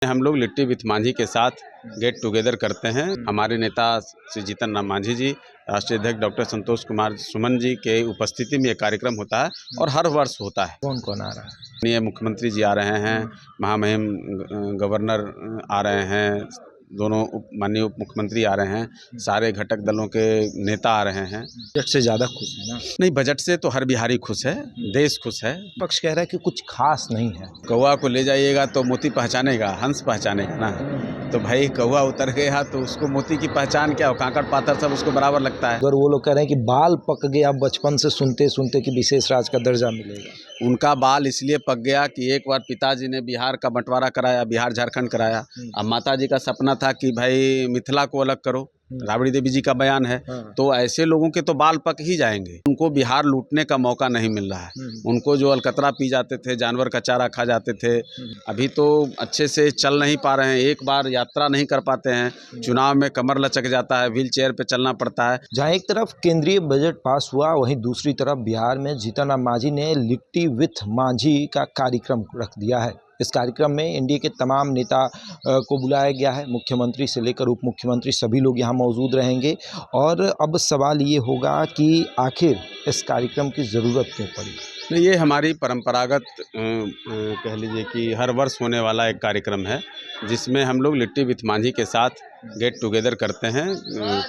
हम लोग लिट्टी विथ मांझी के साथ गेट टुगेदर करते हैं। हमारे नेता श्री जीतन राम मांझी जी, राष्ट्रीय अध्यक्ष डॉक्टर संतोष कुमार सुमन जी के उपस्थिति में ये कार्यक्रम होता है और हर वर्ष होता है। कौन कौन आ रहा है? माननीय मुख्यमंत्री जी आ रहे हैं, महामहिम गवर्नर आ रहे हैं, दोनों माननीय उप मुख्यमंत्री आ रहे हैं, सारे घटक दलों के नेता आ रहे हैं। बजट से ज़्यादा खुश है ना? नहीं, बजट से तो हर बिहारी खुश है, देश खुश है। पक्ष कह रहा है कि कुछ खास नहीं है। कौवा को ले जाइएगा तो मोती पहचानेगा, हंस पहचानेगा ना। तो भाई कौवा उतर गया तो उसको मोती की पहचान क्या हो, कांकड़ पाथर सब उसको बराबर लगता है। अगर वो लोग कह रहे हैं कि बाल पक गया बचपन से सुनते सुनते कि विशेष राज्य का दर्जा मिलेगा। उनका बाल इसलिए पक गया कि एक बार पिताजी ने बिहार का बंटवारा कराया, बिहार झारखंड कराया। अब माताजी का सपना था कि भाई मिथिला को अलग करो, राबड़ी देवी जी का बयान है। तो ऐसे लोगों के तो बाल पक ही जाएंगे। उनको बिहार लूटने का मौका नहीं मिल रहा है। उनको जो अलकतरा पी जाते थे, जानवर का चारा खा जाते थे, अभी तो अच्छे से चल नहीं पा रहे हैं, एक बार यात्रा नहीं कर पाते हैं, चुनाव में कमर लचक जाता है, व्हील चेयर पे चलना पड़ता है। जहाँ एक तरफ केंद्रीय बजट पास हुआ, वहीं दूसरी तरफ बिहार में जीतन राम मांझी ने लिट्टी विथ मांझी का कार्यक्रम रख दिया है। इस कार्यक्रम में एनडीए के तमाम नेता को बुलाया गया है। मुख्यमंत्री से लेकर उप मुख्यमंत्री सभी लोग यहाँ मौजूद रहेंगे। और अब सवाल ये होगा कि आखिर इस कार्यक्रम की ज़रूरत क्यों पड़ी? ये हमारी परंपरागत कह लीजिए कि हर वर्ष होने वाला एक कार्यक्रम है, जिसमें हम लोग लिट्टी विथ मांझी के साथ गेट टुगेदर करते हैं।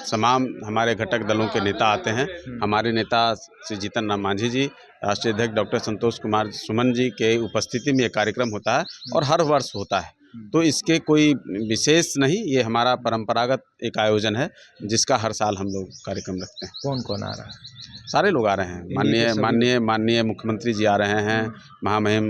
तमाम हमारे घटक दलों के नेता आते हैं। हमारे नेता श्री जीतन राम मांझी जी, राष्ट्रीय अध्यक्ष डॉक्टर संतोष कुमार सुमन जी के उपस्थिति में ये कार्यक्रम होता है और हर वर्ष होता है। तो इसके कोई विशेष नहीं, ये हमारा परंपरागत एक आयोजन है जिसका हर साल हम लोग कार्यक्रम रखते हैं। कौन कौन आ रहा है? सारे लोग आ रहे हैं। माननीय मुख्यमंत्री जी आ रहे हैं, महामहिम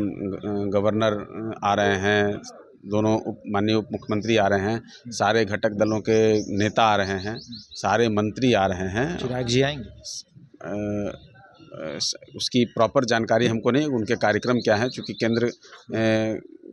गवर्नर आ रहे हैं, दोनों माननीय उप मुख्यमंत्री आ रहे हैं, सारे घटक दलों के नेता आ रहे हैं, सारे मंत्री आ रहे हैं। चिराग जी आएंगे? उसकी प्रॉपर जानकारी हमको नहीं, उनके कार्यक्रम क्या हैं, चूँकि केंद्र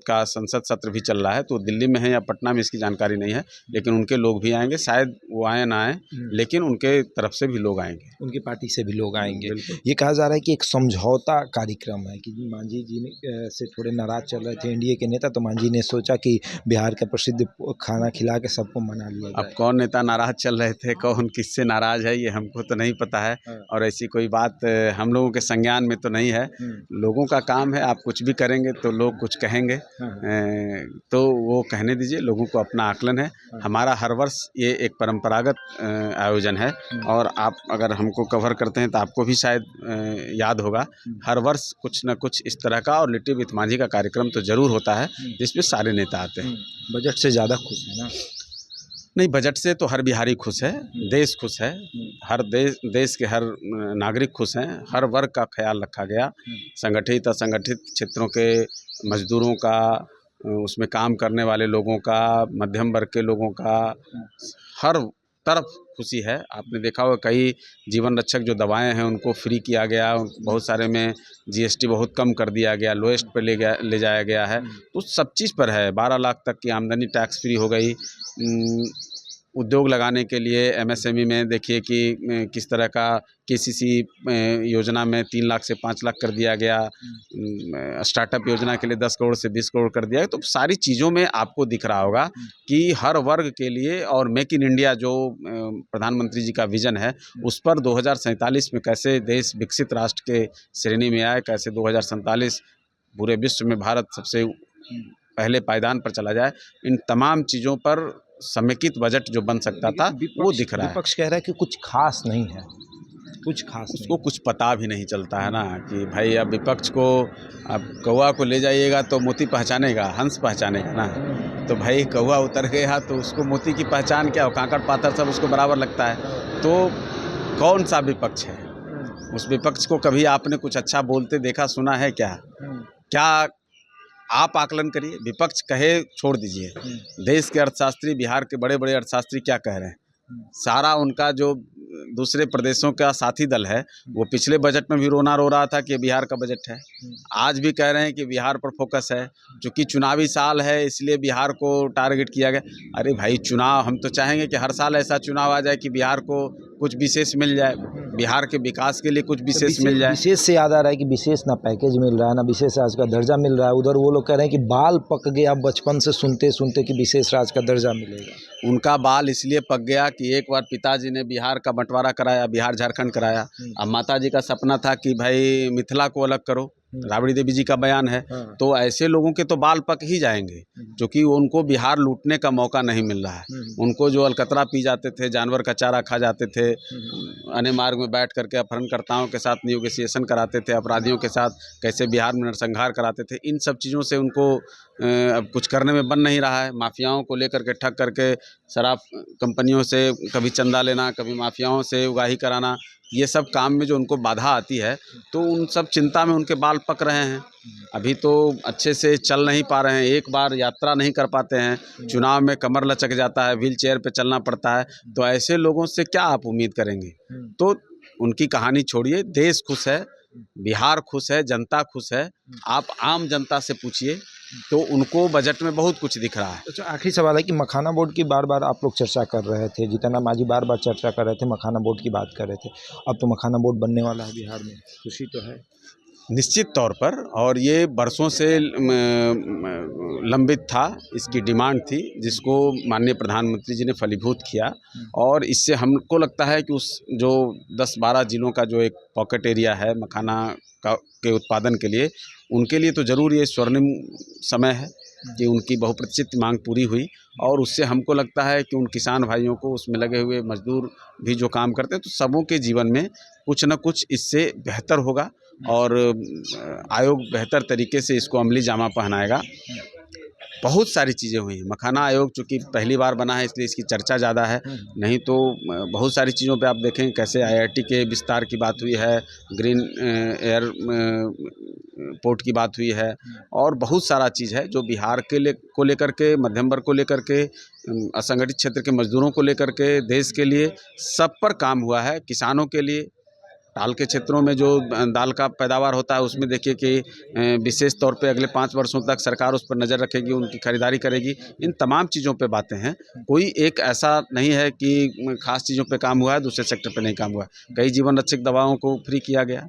का संसद सत्र भी चल रहा है, तो दिल्ली में है या पटना में इसकी जानकारी नहीं है। लेकिन उनके लोग भी आएंगे, शायद वो आए ना आए, लेकिन उनके तरफ से भी लोग आएंगे, उनकी पार्टी से भी लोग आएंगे। ये कहा जा रहा है कि एक समझौता कार्यक्रम है कि मांझी जी ने से थोड़े नाराज चल रहे थे एनडीए के नेता, तो मांझी ने सोचा कि बिहार का प्रसिद्ध खाना खिला के सबको मना लिया जाए। अब कौन नेता नाराज चल रहे थे, कौन किससे नाराज है, ये हमको तो नहीं पता है। और ऐसी कोई बात हम लोगों के संज्ञान में तो नहीं है। लोगों का काम है, आप कुछ भी करेंगे तो लोग कुछ कहेंगे, तो वो कहने दीजिए, लोगों को अपना आकलन है। हमारा हर वर्ष ये एक परंपरागत आयोजन है और आप अगर हमको कवर करते हैं तो आपको भी शायद याद होगा, हर वर्ष कुछ न कुछ इस तरह का और लिट्टी विथ मांझी का कार्यक्रम तो जरूर होता है जिसमें सारे नेता आते हैं। बजट से ज़्यादा खुश है ना? नहीं, बजट से तो हर बिहारी खुश है, देश खुश है, हर देश के हर नागरिक खुश हैं, हर वर्ग का ख्याल रखा गया, संगठित असंगठित क्षेत्रों के मजदूरों का, उसमें काम करने वाले लोगों का, मध्यम वर्ग के लोगों का, हर तरफ खुशी है। आपने देखा होगा कई जीवन रक्षक जो दवाएं हैं उनको फ्री किया गया, बहुत सारे में जीएसटी बहुत कम कर दिया गया, लोएस्ट पर ले जाया गया है। तो सब चीज़ पर है। 12 लाख तक की आमदनी टैक्स फ्री हो गई। उद्योग लगाने के लिए एमएसएमई में देखिए कि किस तरह का केसीसी योजना में 3 लाख से 5 लाख कर दिया गया, स्टार्टअप योजना के लिए 10 करोड़ से 20 करोड़ कर दिया गया। तो सारी चीज़ों में आपको दिख रहा होगा कि हर वर्ग के लिए, और मेक इन इंडिया जो प्रधानमंत्री जी का विजन है उस पर 2047 में कैसे देश विकसित राष्ट्र के श्रेणी में आए, कैसे 2047 पूरे विश्व में भारत सबसे पहले पायदान पर चला जाए, इन तमाम चीज़ों पर समेकित बजट जो बन सकता था वो दिख रहा है। विपक्ष कह रहा है कि कुछ खास नहीं है, कुछ खास उसको कुछ पता भी नहीं चलता है ना कि भाई अब विपक्ष को, अब कौवा को ले जाइएगा तो मोती पहचानेगा, हंस पहचानेगा ना। तो भाई कौवा उतर गया तो उसको मोती की पहचान क्या हो, कांकड़ पाथर सब उसको बराबर लगता है। तो कौन सा विपक्ष है? उस विपक्ष को कभी आपने कुछ अच्छा बोलते देखा सुना है क्या? क्या आप आकलन करिए। विपक्ष कहे छोड़ दीजिए, देश के अर्थशास्त्री, बिहार के बड़े बड़े अर्थशास्त्री क्या कह रहे हैं? सारा उनका जो दूसरे प्रदेशों का साथी दल है वो पिछले बजट में भी रोना रो रहा था कि बिहार का बजट है, आज भी कह रहे हैं कि बिहार पर फोकस है, क्योंकि चुनावी साल है इसलिए बिहार को टारगेट किया गया। अरे भाई, चुनाव हम तो चाहेंगे कि हर साल ऐसा चुनाव आ जाए कि बिहार को कुछ विशेष मिल जाए, बिहार के विकास के लिए कुछ विशेष मिल जाए। विशेष से याद आ रहा है कि विशेष ना पैकेज मिल रहा है ना विशेष राज का दर्जा मिल रहा है। उधर वो लोग कह रहे हैं कि बाल पक गया बचपन से सुनते सुनते कि विशेष राज का दर्जा मिलेगा। उनका बाल इसलिए पक गया कि एक बार पिताजी ने बिहार का बंटवारा कराया, बिहार झारखंड कराया। अब माताजी का सपना था कि भाई मिथिला को अलग करो, राबड़ी देवी जी का बयान है। तो ऐसे लोगों के तो बाल पक ही जाएंगे, क्योंकि उनको बिहार लूटने का मौका नहीं मिल रहा है। उनको जो अलकतरा पी जाते थे, जानवर का चारा खा जाते थे, अने मार्ग में बैठ करके अपहरणकर्ताओं के साथ निगोशिएशन कराते थे, अपराधियों के साथ कैसे बिहार में नरसंहार कराते थे, इन सब चीज़ों से उनको अब कुछ करने में बन नहीं रहा है। माफियाओं को लेकर के ठग करके शराब कंपनियों से कभी चंदा लेना, कभी माफियाओं से उगाही कराना, ये सब काम में जो उनको बाधा आती है, तो उन सब चिंता में उनके बाल पक रहे हैं। अभी तो अच्छे से चल नहीं पा रहे हैं, एक बार यात्रा नहीं कर पाते हैं, चुनाव में कमर लचक जाता है, व्हील चेयर पे चलना पड़ता है। तो ऐसे लोगों से क्या आप उम्मीद करेंगे? तो उनकी कहानी छोड़िए, देश खुश है, बिहार खुश है, जनता खुश है। आप आम जनता से पूछिए तो उनको बजट में बहुत कुछ दिख रहा है। अच्छा, आखिरी सवाल है कि मखाना बोर्ड की बार बार आप लोग चर्चा कर रहे थे, जीतन मांझी बार बार चर्चा कर रहे थे, मखाना बोर्ड की बात कर रहे थे। अब तो मखाना बोर्ड बनने वाला है बिहार में, खुशी तो है निश्चित तौर पर, और ये बरसों से लंबित था, इसकी डिमांड थी, जिसको माननीय प्रधानमंत्री जी ने फलीभूत किया। और इससे हमको लगता है कि उस जो 10-12 जिलों का जो एक पॉकेट एरिया है मखाना के उत्पादन के लिए, उनके लिए तो ज़रूर ये स्वर्णिम समय है कि उनकी बहुप्रतीक्षित मांग पूरी हुई। और उससे हमको लगता है कि उन किसान भाइयों को, उसमें लगे हुए मजदूर भी जो काम करते हैं, तो सबों के जीवन में कुछ न कुछ इससे बेहतर होगा और आयोग बेहतर तरीके से इसको अमली जामा पहनाएगा। बहुत सारी चीज़ें हुई। मखाना आयोग चूँकि पहली बार बना है, इसलिए इसकी चर्चा ज़्यादा है, नहीं तो बहुत सारी चीज़ों पे आप देखें कैसे IIT के विस्तार की बात हुई है, ग्रीन एयर पोर्ट की बात हुई है, और बहुत सारा चीज़ है जो बिहार को लेकर के, मध्यम वर्ग को लेकर के, असंगठित क्षेत्र के मजदूरों को लेकर के, देश के लिए, सब पर काम हुआ है। किसानों के लिए, दाल के क्षेत्रों में जो दाल का पैदावार होता है, उसमें देखिए कि विशेष तौर पे अगले 5 वर्षों तक सरकार उस पर नज़र रखेगी, उनकी खरीदारी करेगी। इन तमाम चीज़ों पे बातें हैं। कोई एक ऐसा नहीं है कि खास चीज़ों पे काम हुआ है, दूसरे सेक्टर पे नहीं काम हुआ है। कई जीवन रक्षक दवाओं को फ्री किया गया,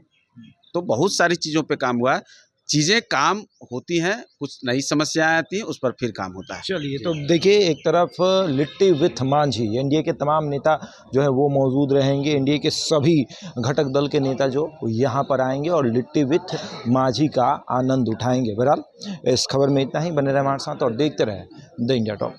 तो बहुत सारी चीज़ों पे काम हुआ है। चीज़ें काम होती हैं, कुछ नई समस्याएं आती हैं, उस पर फिर काम होता है। चलिए, तो देखिए, एक तरफ लिट्टी विथ मांझी, एनडीए के तमाम नेता जो है वो मौजूद रहेंगे। एनडीए के सभी घटक दल के नेता जो यहाँ पर आएंगे और लिट्टी विथ मांझी का आनंद उठाएंगे। बहरहाल इस खबर में इतना ही। बने रहे हमारे साथ और देखते रहे द इंडिया टॉक।